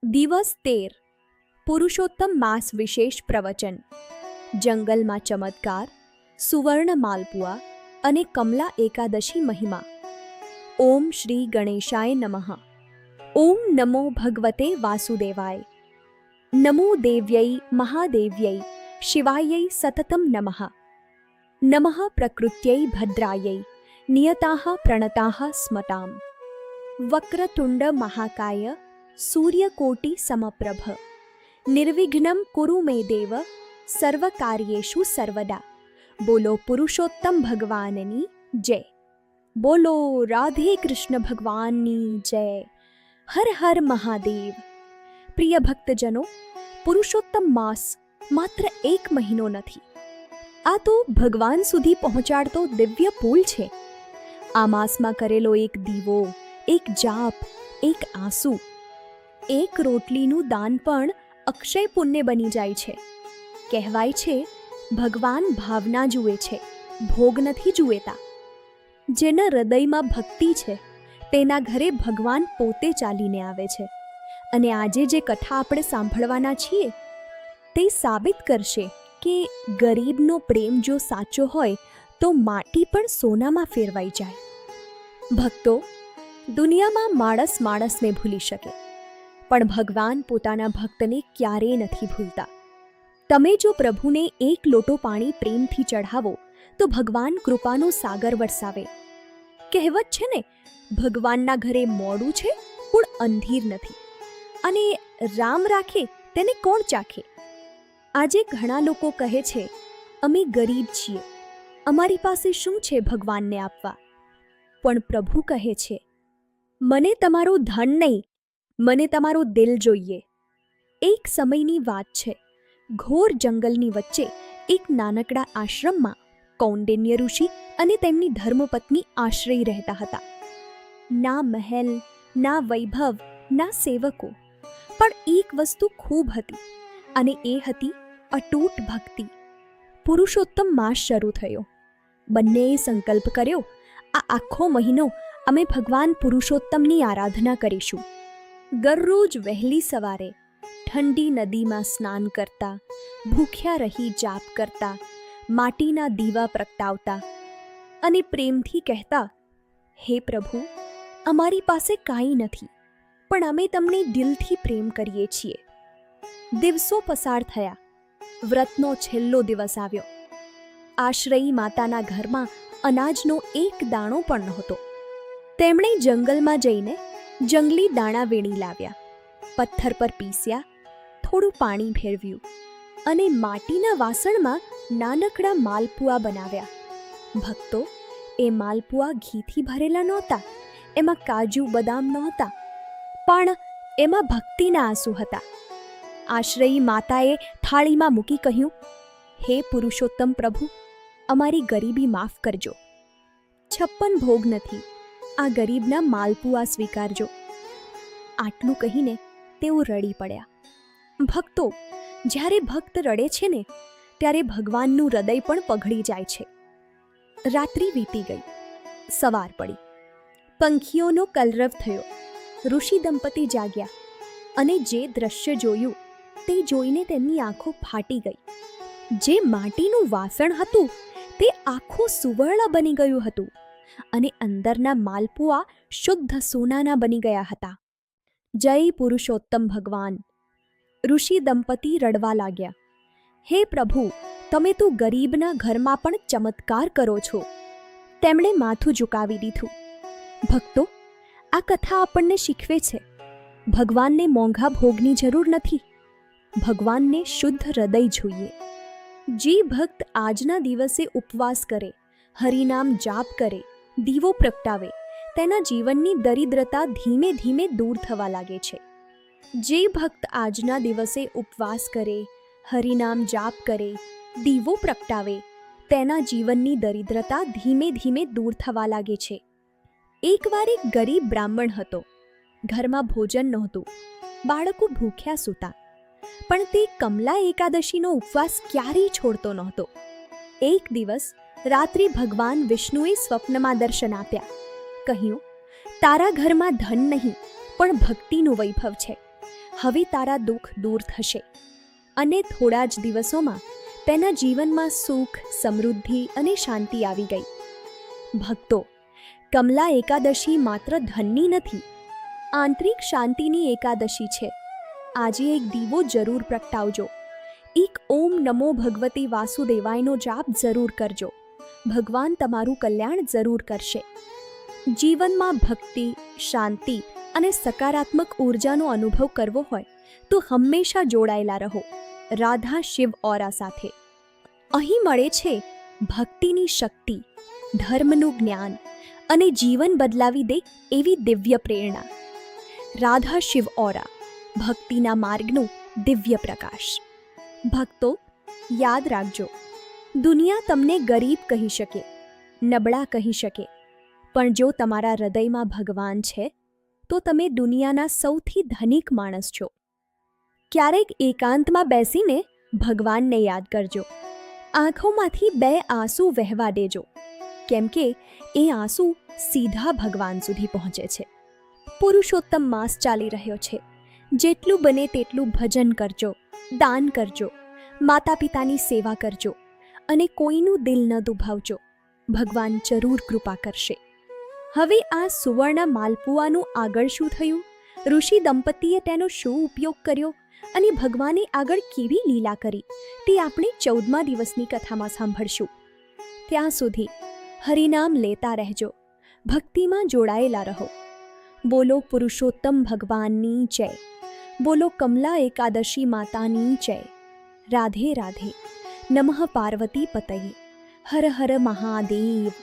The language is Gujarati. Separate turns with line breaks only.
દિવસ 13 પુરુષોત્તમ માસ વિશેષ પ્રવચન. જંગલમાં ચમત્કાર, સુવર્ણ માલપુઆ અને કમલા એકાદશી મહિમા. ઓમ શ્રી ગણેશાય નમઃ. ઓમ નમો ભગવતે વાસુદેવાય. નમો દેવ્યૈ મહાદેવ્યૈ શિવાયૈ સતતમ નમઃ. નમઃ પ્રકૃત્યૈ ભદ્રાયૈ નિયતાઃ પ્રણતાઃ સ્મતામ. વક્રતુંડ મહાકાય સૂર્યકોટિ સમપ્રભ. નિર્વિઘ્નમ કુરુ મે દેવ સર્વકાર્યેષુ સર્વદા. બોલો પુરુષોત્તમ ભગવાનની જય. બોલો રાધે કૃષ્ણ ભગવાનની જય. હર હર મહાદેવ. પ્રિય ભક્તજનો, પુરુષોત્તમ માસ માત્ર 1 મહિનો નથી. આ તો ભગવાન સુધી પહોંચાડતો દિવ્ય પુલ છે. આ માસમાં કરેલો એક દીવો, એક જાપ, એક આંસુ, એક રોટલીનું દાન પણ અક્ષય પુણ્ય બની જાય છે. કહેવાય છે, ભગવાન ભાવના જુએ છે, ભોગ નથી જુએતા. જેના હૃદયમાં ભક્તિ છે તેના ઘરે ભગવાન પોતે ચાલીને આવે છે. અને આજે જે કથા આપણે સાંભળવાના છીએ તે સાબિત કરશે કે ગરીબનો પ્રેમ જો સાચો હોય તો માટી પણ સોનામાં ફેરવાઈ જાય. ભક્તો, દુનિયામાં માણસ માણસને ભૂલી શકે, પણ ભગવાન પોતાના ભક્તને ક્યારેય નથી ભૂલતા. તમે જો પ્રભુને 1 લોટો પાણી પ્રેમથી ચઢાવો તો ભગવાન કૃપાનો સાગર વરસાવે. કહેવત છે ને, ભગવાનના ઘરે મોડું છે પણ અંધીર નથી, અને રામ રાખે તેને કોણ ચાખે. આજે ઘણા લોકો કહે છે, અમે ગરીબ છીએ, અમારી પાસે શું છે ભગવાનને આપવા. પણ પ્રભુ કહે છે, મને તમારું ધન નહીં, મને તમારું દિલ જોઈએ. એક સમયની વાત છે, ઘોર જંગલની વચ્ચે એક નાનકડા આશ્રમમાં કૌંડિન્ય ઋષિ અને તેમની ધર્મપત્ની આશ્રય રહેતા હતા. ના મહેલ, ના વૈભવ, ના સેવકો, પણ એક વસ્તુ ખૂબ હતી, અને એ હતી અતૂટ ભક્તિ. પુરુષોત્તમ માસ શરૂ થયો. બંનેએ સંકલ્પ કર્યો, આ આખો મહિનો અમે ભગવાન પુરુષોત્તમની આરાધના કરીશું. દરરોજ વહેલી સવારે ઠંડી નદીમાં સ્નાન કરતા, ભૂખ્યા રહી જાપ કરતા, માટીના દીવા પ્રગટાવતા અને પ્રેમથી કહેતા, હે પ્રભુ, અમારી પાસે કાંઈ નથી, પણ અમે તમને દિલથી પ્રેમ કરીએ છીએ. દિવસો પસાર થયા. વ્રતનો છેલ્લો દિવસ આવ્યો. આશ્રયી માતાના ઘરમાં અનાજનો 1 દાણો પણ નહોતો. તેમણે જંગલમાં જઈને જંગલી દાણા વીણી લાવ્યા, પથ્થર પર પીસ્યા, થોડું પાણી ભેળવ્યું અને માટીના વાસણમાં નાનકડા માલપુઆ બનાવ્યા. ભક્તો, એ માલપુઆ ઘીથી ભરેલા નહોતા, એમાં કાજુ બદામ નહોતા, પણ એમાં ભક્તિના આંસુ હતા. આશ્રયી માતાએ થાળીમાં મૂકી કહ્યું, હે પુરુષોત્તમ પ્રભુ, અમારી ગરીબી માફ કરજો. 56 ભોગ નથી, આ ગરીબના માલપુઆ સ્વીકારજો. આટલું કહીને તેઓ રડી પડ્યા. ભક્તો, જ્યારે ભક્ત રડે છે ને, ત્યારે ભગવાનનું હૃદય પણ પગળી જાય છે. રાત્રિ વીતી ગઈ, સવાર પડી, પંખીઓનો કલરવ થયો. ઋષિ દંપતી જાગ્યા અને જે દ્રશ્ય જોયું તે જોઈને તેમની આંખો ફાટી ગઈ. જે માટીનું વાસણ હતું તે આખું સુવર્ણ બની ગયું હતું, અને અંદરના માલપુઆ શુદ્ધ સોનાના બની ગયા હતા. જય પુરુષોત્તમ ભગવાન. ઋષિ દંપતી રડવા લાગ્યા, હે પ્રભુ, તમે તો ગરીબના ઘરમાં પણ ચમત્કાર કરો છો. તેમણે માથું ઝુકાવી દીધું. ભક્તો, આ કથા આપણને શીખવે છે, ભગવાનને મોંઘા ભોગની જરૂર નથી, ભગવાનને શુદ્ધ હૃદય જોઈએ. જે ભક્ત આજના દિવસે ઉપવાસ કરે, હરિનામ જાપ કરે, દીવો પ્રગટાવે, તેના જીવનની દરિદ્રતા ધીમે ધીમે દૂર થવા લાગે છે. જે ભક્ત આજના દિવસે ઉપવાસ કરે, હરિનામ જાપ કરે, દીવો પ્રગટાવે, તેના જીવનની દરિદ્રતા ધીમે ધીમે દૂર થવા લાગે છે. એકવાર એક ગરીબ બ્રાહ્મણ હતો. ઘરમાં ભોજન નહોતું, બાળકો ભૂખ્યા સૂતા, પણ તે કમલા એકાદશીનો ઉપવાસ ક્યારેય છોડતો નહોતો. એક દિવસ રાત્રે ભગવાન વિષ્ણુએ સ્વપ્નમાં દર્શન આપ્યા. કહ્યું, તારા ઘરમાં ધન નહીં પણ ભક્તિનું વૈભવ છે. હવે તારા દુઃખ દૂર થશે અને થોડા જ દિવસોમાં તેના જીવનમાં સુખ, સમૃદ્ધિ અને શાંતિ આવી ગઈ. ભક્તો, કમલા એકાદશી માત્ર ધનની નથી, આંતરિક શાંતિની એકાદશી છે. આજે એક દીવો જરૂર પ્રગટાવજો. એક ઓમ નમો ભગવતી વાસુદેવાયનો જાપ જરૂર કરજો. ભગવાન તમારું કલ્યાણ જરૂર કરશે. જીવનમાં ભક્તિ, શાંતિ અને સકારાત્મક ઉર્જાનો અનુભવ કરવો હોય તો હંમેશા જોડાયેલા રહો રાધા શિવ ઓરા સાથે. અહીં મળે છે ભક્તિની શક્તિ, ધર્મનું જ્ઞાન અને જીવન બદલાવી દે એવી દિવ્ય પ્રેરણા. રાધા શિવ ઓરા, ભક્તિના માર્ગનું દિવ્ય પ્રકાશ. ભક્તો, યાદ રાખજો, દુનિયા તમને ગરીબ કહી શકે, નબળા કહી શકે, પણ જો તમારા હૃદયમાં ભગવાન છે તો તમે દુનિયાના સૌથી ધનિક માણસ છો. ક્યારેક એકાંતમાં બેસીને ભગવાનને યાદ કરજો. આંખોમાંથી 2 આંસુ વહેવા દેજો, કેમ કે એ આંસુ સીધા ભગવાન સુધી પહોંચે છે. પુરુષોત્તમ માસ ચાલી રહ્યો છે. જેટલું બને તેટલું ભજન કરજો, દાન કરજો, માતા પિતાની સેવા કરજો અને કોઈનું દિલ ન દુભાવજો. ભગવાન જરૂર કૃપા કરશે. હવે આ સુવર્ણ માલપુઆનું આગળ શું થયું, ઋષિ દંપતીએ તેનો શું ઉપયોગ કર્યો અને ભગવાને આગળ કેવી લીલા કરી, તે આપણે 14મા દિવસની કથામાં સાંભળશું. ત્યાં સુધી હરિનામ લેતા રહેજો, ભક્તિમાં જોડાયેલા રહો. બોલો પુરુષોત્તમ ભગવાનની જય. બોલો કમલા એકાદશી માતાની જય. રાધે રાધે. નમઃ પાર્વતી પતયે. હર હર મહાદેવ.